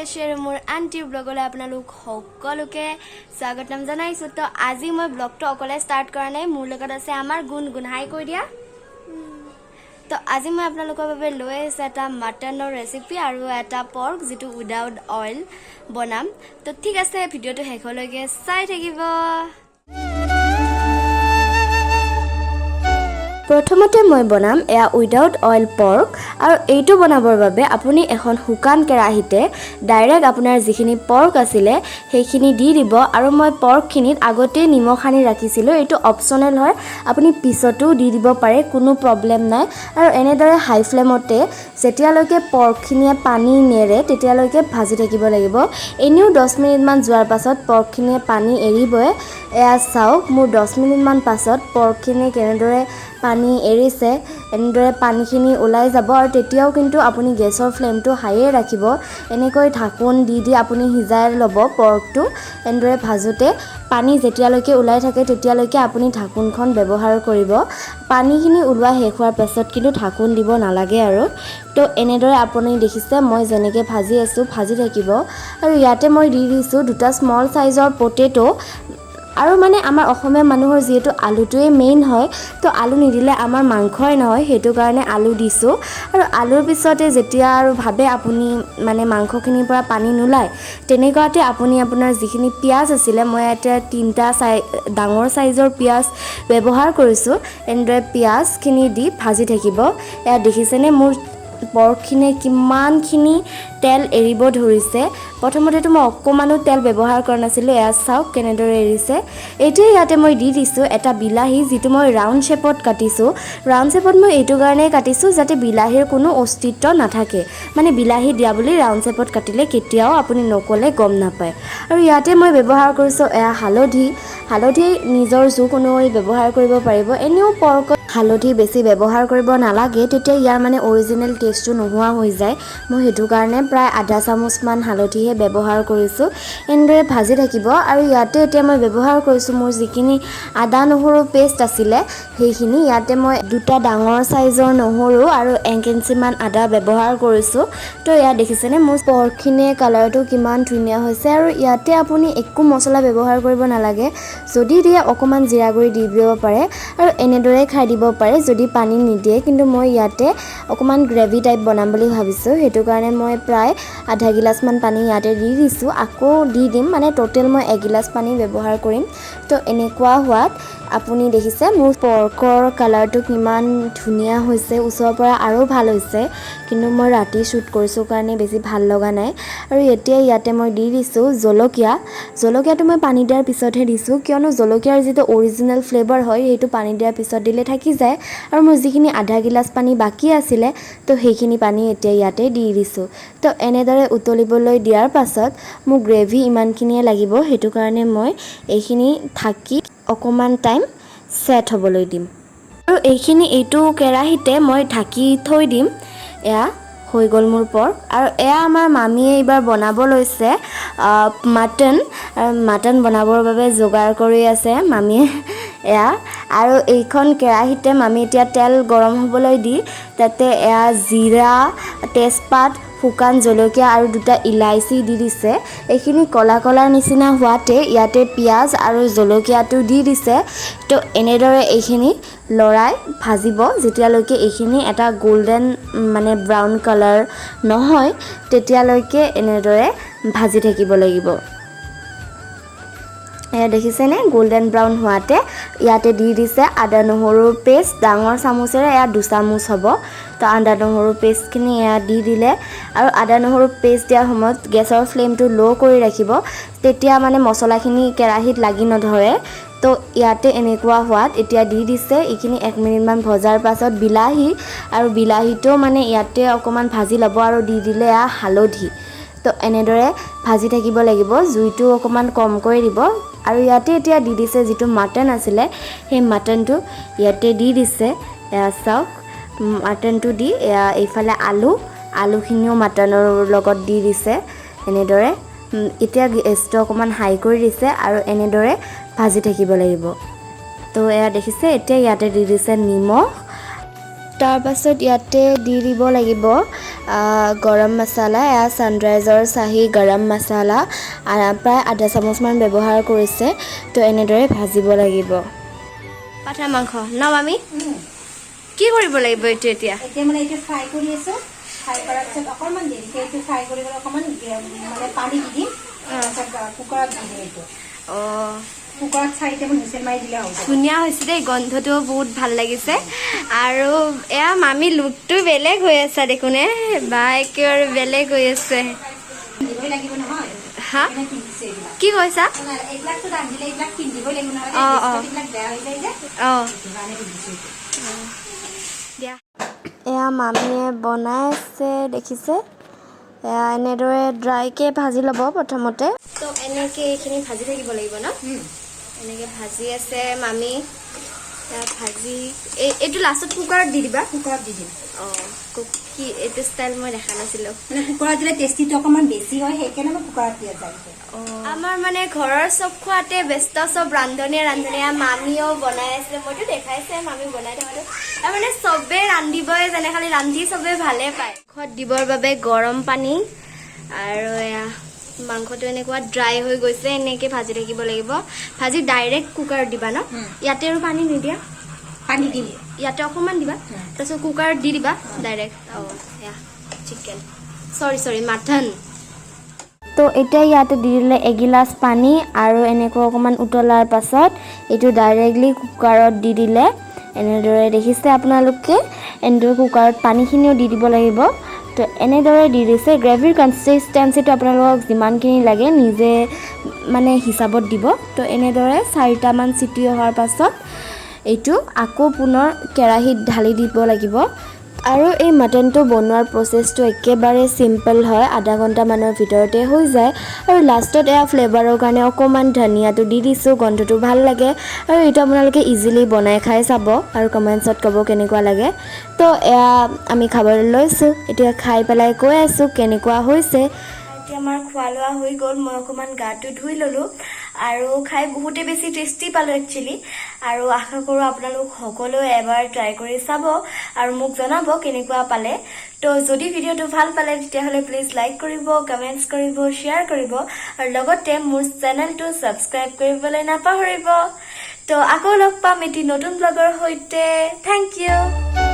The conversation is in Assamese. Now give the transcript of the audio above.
এয়াশী আৰু মোৰ আন্টিৰ ব্লগলৈ আপোনালোক সকলোকে স্বাগতম জনাইছোঁ। তো আজি মই ব্লগটো অকলে ষ্টাৰ্ট কৰা নাই, মোৰ লগত আছে আমাৰ গুণগুণ। হাই কৈ দিয়া। তো আজি মই আপোনালোকৰ বাবে লৈ আহিছোঁ এটা মাটনৰ ৰেচিপি আৰু এটা পৰ্ক যিটো উইদাউট অইল বনাম। তো ঠিক আছে, ভিডিঅ'টো শেষলৈকে চাই থাকিব। প্ৰথমতে মই বনাম এয়া উইদাউট অইল পৰ্ক, আৰু এইটো বনাবৰ বাবে আপুনি এখন শুকান কেৰাহীতে ডাইৰেক্ট আপোনাৰ যিখিনি পৰ্ক আছিলে সেইখিনি দি দিব। আৰু মই পৰ্কখিনিত আগতে নিমখ সানি ৰাখিছিলোঁ, এইটো অপশ্যনেল হয়, আপুনি পিছতো দি দিব পাৰে, কোনো প্ৰব্লেম নাই। আৰু এনেদৰে হাই ফ্লেমতে যেতিয়ালৈকে পৰ্কখিনিয়ে পানী নেৰে তেতিয়ালৈকে ভাজি থাকিব লাগিব। এনেও 10 মিনিটমান যোৱাৰ পাছত পৰ্কখিনিয়ে পানী এৰিবই। এয়া চাওক, মোৰ 10 মিনিটমান পাছত পৰ্কখিনি কেনেদৰে পানী এৰিছে, এনেদৰে পানীখিনি ওলাই যাব। আৰু তেতিয়াও কিন্তু আপুনি গেছৰ ফ্লেমটো হাইয়ে ৰাখিব। এনেকৈ ঢাকোন দি আপুনি সিজাই ল'ব পৰ্কটো। এনেদৰে ভাজোঁতে পানী যেতিয়ালৈকে ওলাই থাকে তেতিয়ালৈকে আপুনি ঢাকোনখন ব্যৱহাৰ কৰিব। পানীখিনি ওলোৱা শেষ হোৱাৰ পাছত কিন্তু ঢাকোন দিব নালাগে আৰু। তো এনেদৰে আপুনি দেখিছে মই যেনেকৈ ভাজি আছোঁ ভাজি থাকিব। আৰু ইয়াতে মই দি দিছোঁ 2টা স্মল চাইজৰ পটেটো। আৰু মানে আমাৰ অসমীয়া মানুহৰ যিহেতু আলুটোৱে মেইন হয়, তো আলু নিদিলে আমাৰ মাংসই নহয়, সেইটো কাৰণে আলু দিছোঁ। আৰু আলুৰ পিছতে যেতিয়া আৰু ভাবে আপুনি মানে মাংসখিনিৰ পৰা পানী নোলায়, তেনেকুৱাতে আপুনি আপোনাৰ যিখিনি পিঁয়াজ আছিলে, মই ইয়াতে 3টা ডাঙৰ চাইজৰ পিঁয়াজ ব্যৱহাৰ কৰিছোঁ। এনেদৰে পিঁয়াজখিনি দি ভাজি থাকিব। এয়া দেখিছেনে মোৰ পৰ্কখিনিয়ে কিমানখিনি তেল এৰিব ধৰিছে। প্ৰথমতেতো মই অকণমানো তেল ব্যৱহাৰ কৰা নাছিলোঁ, এয়া চাওক কেনেদৰে এৰিছে। এতিয়া ইয়াতে মই দি দিছোঁ এটা বিলাহী, যিটো মই ৰাউণ্ড শ্বেপত কাটিছোঁ। ৰাউণ্ড শ্বেপত মই এইটো কাৰণেই কাটিছোঁ যাতে বিলাহীৰ কোনো অস্তিত্ব নাথাকে, মানে বিলাহী দিয়া বুলি ৰাউণ্ড শ্বেপত কাটিলে কেতিয়াও আপুনি নক'লে গম নাপায়। আৰু ইয়াতে মই ব্যৱহাৰ কৰিছোঁ এয়া হালধি নিজৰ জোখ অনুসৰি ব্যৱহাৰ কৰিব পাৰিব। এনেও পৰ্কত হালধি বেছি ব্যৱহাৰ কৰিব নালাগে, তেতিয়া ইয়াৰ মানে অৰিজিনেল টেষ্টটো নোহোৱা হৈ যায়। মই সেইটো কাৰণে প্ৰায় আধা চামুচমান হালধিহে ব্যৱহাৰ কৰিছোঁ। এনেদৰে ভাজি থাকিব। আৰু ইয়াতে এতিয়া মই ব্যৱহাৰ কৰিছোঁ মোৰ যিখিনি আদা নহৰু পেষ্ট আছিলে সেইখিনি। ইয়াতে মই 2টা ডাঙৰ চাইজৰ নহৰু আৰু 1 ইঞ্চিমান আদা ব্যৱহাৰ কৰিছোঁ। তো ইয়াত দেখিছেনে মোৰ পৰ্কখিনিৰ কালাৰটো কিমান ধুনীয়া হৈছে। আৰু ইয়াতে আপুনি একো মছলা ব্যৱহাৰ কৰিব নালাগে, যদি দিয়ে অকণমান জিৰা গুড়ি দি দিব পাৰে আৰু এনেদৰে খাই দিব পাৰে যদি পানী নিদিয়ে। কিন্তু মই ইয়াতে অকণমান গ্ৰেভি টাইপ বনাম বুলি ভাবিছোঁ, সেইটো কাৰণে মই প্ৰায় আধা গিলাচমান পানী ইয়াতে দি দিছোঁ, আকৌ দি দিম, মানে টোটেল মই 1 গিলাচ পানী ব্যৱহাৰ কৰিম। তো এনেকুৱা হোৱাত আপুনি দেখিছে মোৰ পৰ্কৰ কালাৰটো কিমান ধুনীয়া হৈছে, ওচৰৰ পৰা আৰু ভাল হৈছে, কিন্তু মই ৰাতি শ্বুট কৰিছোঁ কাৰণে বেছি ভাল লগা নাই। আৰু এতিয়া ইয়াতে মই দি দিছোঁ জলকীয়াটো মই পানী দিয়াৰ পিছতহে দিছোঁ, কিয়নো জলকীয়াৰ যিটো অৰিজিনেল ফ্লেভাৰ হয় সেইটো পানী দিয়াৰ পিছত দিলে থাকি যায়। আৰু মোৰ যিখিনি আধা গিলাচ পানী বাকী আছিলে, তো সেইখিনি পানী এতিয়া ইয়াতে দি দিছোঁ। তো এনেদৰে উতলিবলৈ দিয়াৰ পাছত মোক গ্ৰেভি ইমানখিনিয়ে লাগিব, সেইটো কাৰণে মই এইখিনি ঢাকি অকণমান টাইম ছেট হ'বলৈ দিম। আৰু এইটো কেৰাহীতে মই ঢাকি থৈ দিম। এয়া হৈ গ'ল মোৰ পৰ্ক। আৰু এয়া আমাৰ মামীয়ে এইবাৰ বনাব লৈছে মাটন বনাবৰ বাবে যোগাৰ কৰি আছে মামীয়ে এয়া। আৰু এইখন কেৰাহীতে মামী এতিয়া তেল গৰম হ'বলৈ দি তাতে এয়া জিৰা, তেজপাত, শুকান জলকীয়া আৰু 2টা ইলাইচি দি দিছে। এইখিনি কলা নিচিনা হোৱাতে ইয়াতে পিঁয়াজ আৰু জলকীয়াটো দি দিছে। তো এনেদৰে এইখিনি লৰাই ভাজিব যেতিয়ালৈকে এইখিনি এটা গোল্ডেন মানে ব্ৰাউন কালাৰ নহয়, তেতিয়ালৈকে এনেদৰে ভাজি থাকিব লাগিব। এয়া দেখিছেনে গোল্ডেন ব্ৰাউন হোৱাতে ইয়াতে দি দিছে আদা নহৰুৰ পেষ্ট, ডাঙৰ চামুচেৰে এয়া 2 চামুচ হ'ব। তো আদা নহৰু পেষ্টখিনি এয়া দি দিলে। আৰু আদা নহৰু পেষ্ট দিয়াৰ সময়ত গেছৰ ফ্লেমটো ল' কৰি ৰাখিব, তেতিয়া মানে মছলাখিনি কেৰাহীত লাগি নধৰে। তো ইয়াতে এনেকুৱা হোৱাত এতিয়া দি দিছে এইখিনি 1 মিনিটমান ভজাৰ পাছত বিলাহীটো মানে ইয়াতে অকণমান ভাজি ল'ব। আৰু দি দিলে এয়া হালধি। তো এনেদৰে ভাজি থাকিব লাগিব, জুইটো অকণমান কমকৈ দিব। আৰু ইয়াতে এতিয়া দি দিছে যিটো মাটন আছিলে সেই মাটনটো ইয়াতে দি দিছে। এয়া চাওক মাটনটো দি এয়া এইফালে আলুখিনিও মাটনৰ লগত দি দিছে। এনেদৰে এতিয়া গেছটো অকণমান হাই কৰি দিছে আৰু এনেদৰে ভাজি থাকিব লাগিব। তো এয়া দেখিছে এতিয়া ইয়াতে দি দিছে নিমখ। তাৰ পাছত ইয়াতে দি দিব লাগিব গৰম মছলা, এয়া ছানৰাইজৰ চাহী গৰম মছলা প্ৰায় আধা চামুচমান ব্যৱহাৰ কৰিছে। তো এনেদৰে ভাজিব লাগিব। পাঠা মাংস ন আমি কি কৰিব লাগিব এইটো এতিয়া? এতিয়া মানে এইটো ফ্ৰাই কৰি আছো। ফ্ৰাই কৰাৰ পিছত অকণমান দেৰিকৈ এইটো ফ্ৰাই কৰি অকণমান মানে পানী দি দিম। কুকাৰত দি দিম এইটো। কুকাৰত 4টামান হুইচেল মাৰি দিলে হ'ব। ধুনীয়া হৈছে দেই, গোন্ধটো বহুত ভাল লাগিছে। আৰু এয়া মামী লুকটো বেলেগ হৈ আছে দেখোনে, বা একেবাৰে বেলেগ হৈ আছে। দিবই লাগিব নহয়। হা কি কৈছা? এইবিলাকতো ৰান্ধিলে এইবিলাক পিন্ধিবই লাগিব নহয়। এইবিলাক বেয়া হৈ যায় যে। দিয়া এয়া মামীয়ে বনাই আছে দেখিছে। এয়া এনেদৰে ড্ৰাইকৈ ভাজি ল'ব প্ৰথমতে। তো এনেকৈ এইখিনি ভাজি থাকিব লাগিব ন? এনেকৈ ভাজি আছে মামী। ভাজি এইটো লাষ্টত কুকাৰত দি দিবা? কুকাৰত দি দিম। কি এইটো ষ্টাইল মই দেখা নাছিলোঁ। মানে কুকাৰত দিলে টেষ্টিটো অকণমান বেছি হয়, সেইকাৰণে মই কুকাৰত দিয়া যায়। আমাৰ মানে ঘৰৰ চব খোৱাতে ব্যস্ত, চব ৰান্ধনীয়ে মামীও বনাই আছে। মইতো দেখাইছে মামী বনাই থকাটো। তাৰমানে চবেই ৰান্ধিবই জানে, খালি ৰান্ধি চবেই ভালে পায়। মাংসত দিবৰ বাবে গৰম পানী আৰু এয়া মাংসটো এনেকুৱা ড্ৰাই হৈ গৈছে, এনেকৈ ভাজি থাকিব লাগিব। ভাজি ডাইৰেক্ট কুকাৰত দিবা ন? ইয়াতে আৰু পানী নিদিয়া? পানী দিম ইয়াতে অকণমান দিবা, তাৰপিছত কুকাৰত দি দিবা ডাইৰেক্ট। এয়া চিকেন চৰি মাটন। তো এতিয়া ইয়াতে দি দিলে এগিলাচ পানী আৰু এনেকৈ অকণমান উতলাৰ পাছত এইটো ডাইৰেক্টলি কুকাৰত দি দিলে। এনেদৰে দেখিছে আপোনালোকে, এনেদৰে কুকাৰত পানীখিনিও দি দিব লাগিব। তো এনেদৰে দি দিছে। গ্ৰেভিৰ কনচিষ্টেঞ্চিটো আপোনালোকক যিমানখিনি লাগে নিজে মানে হিচাপত দিব। তো এনেদৰে 4টামান চিটি অহাৰ পাছত এইটো আকৌ পুনৰ কেৰাহীত ঢালি দিব লাগিব। আৰু এই মাটনটো বনোৱাৰ প্ৰচেছটো একেবাৰে চিম্পল হয়, আধা ঘণ্টামানৰ ভিতৰতে হৈ যায়। আৰু লাষ্টত এয়া ফ্লেভাৰৰ কাৰণে অকণমান ধনিয়াটো দি দিছোঁ, গোন্ধটো ভাল লাগে। আৰু এইটো আপোনালোকে ইজিলি বনাই খাই চাব আৰু কমেণ্টছত ক'ব কেনেকুৱা লাগে। তো এয়া আমি খাবলৈ লৈছোঁ। এতিয়া খাই পেলাই কৈ আছোঁ কেনেকুৱা হৈছে। এতিয়া আমাৰ খোৱা লোৱা হৈ গ'ল। মই অকণমান গাটো ধুই ল'লোঁ আৰু খাই বহুতেই বেছি টেষ্টি পালোঁ একচুৱেলি। আৰু আশা কৰোঁ আপোনালোক সকলোৱে এবাৰ ট্ৰাই কৰি চাব আৰু মোক জনাব কেনেকুৱা পালে। তো যদি ভিডিঅ'টো ভাল পালে তেতিয়াহ'লে প্লিজ লাইক কৰিব, কমেণ্টছ কৰিব, শ্বেয়াৰ কৰিব আৰু লগতে মোৰ চেনেলটো ছাবস্ক্ৰাইব কৰিবলৈ নাপাহৰিব। তো আকৌ লগ পাম এটি নতুন ব্লগৰ সৈতে। Thank U.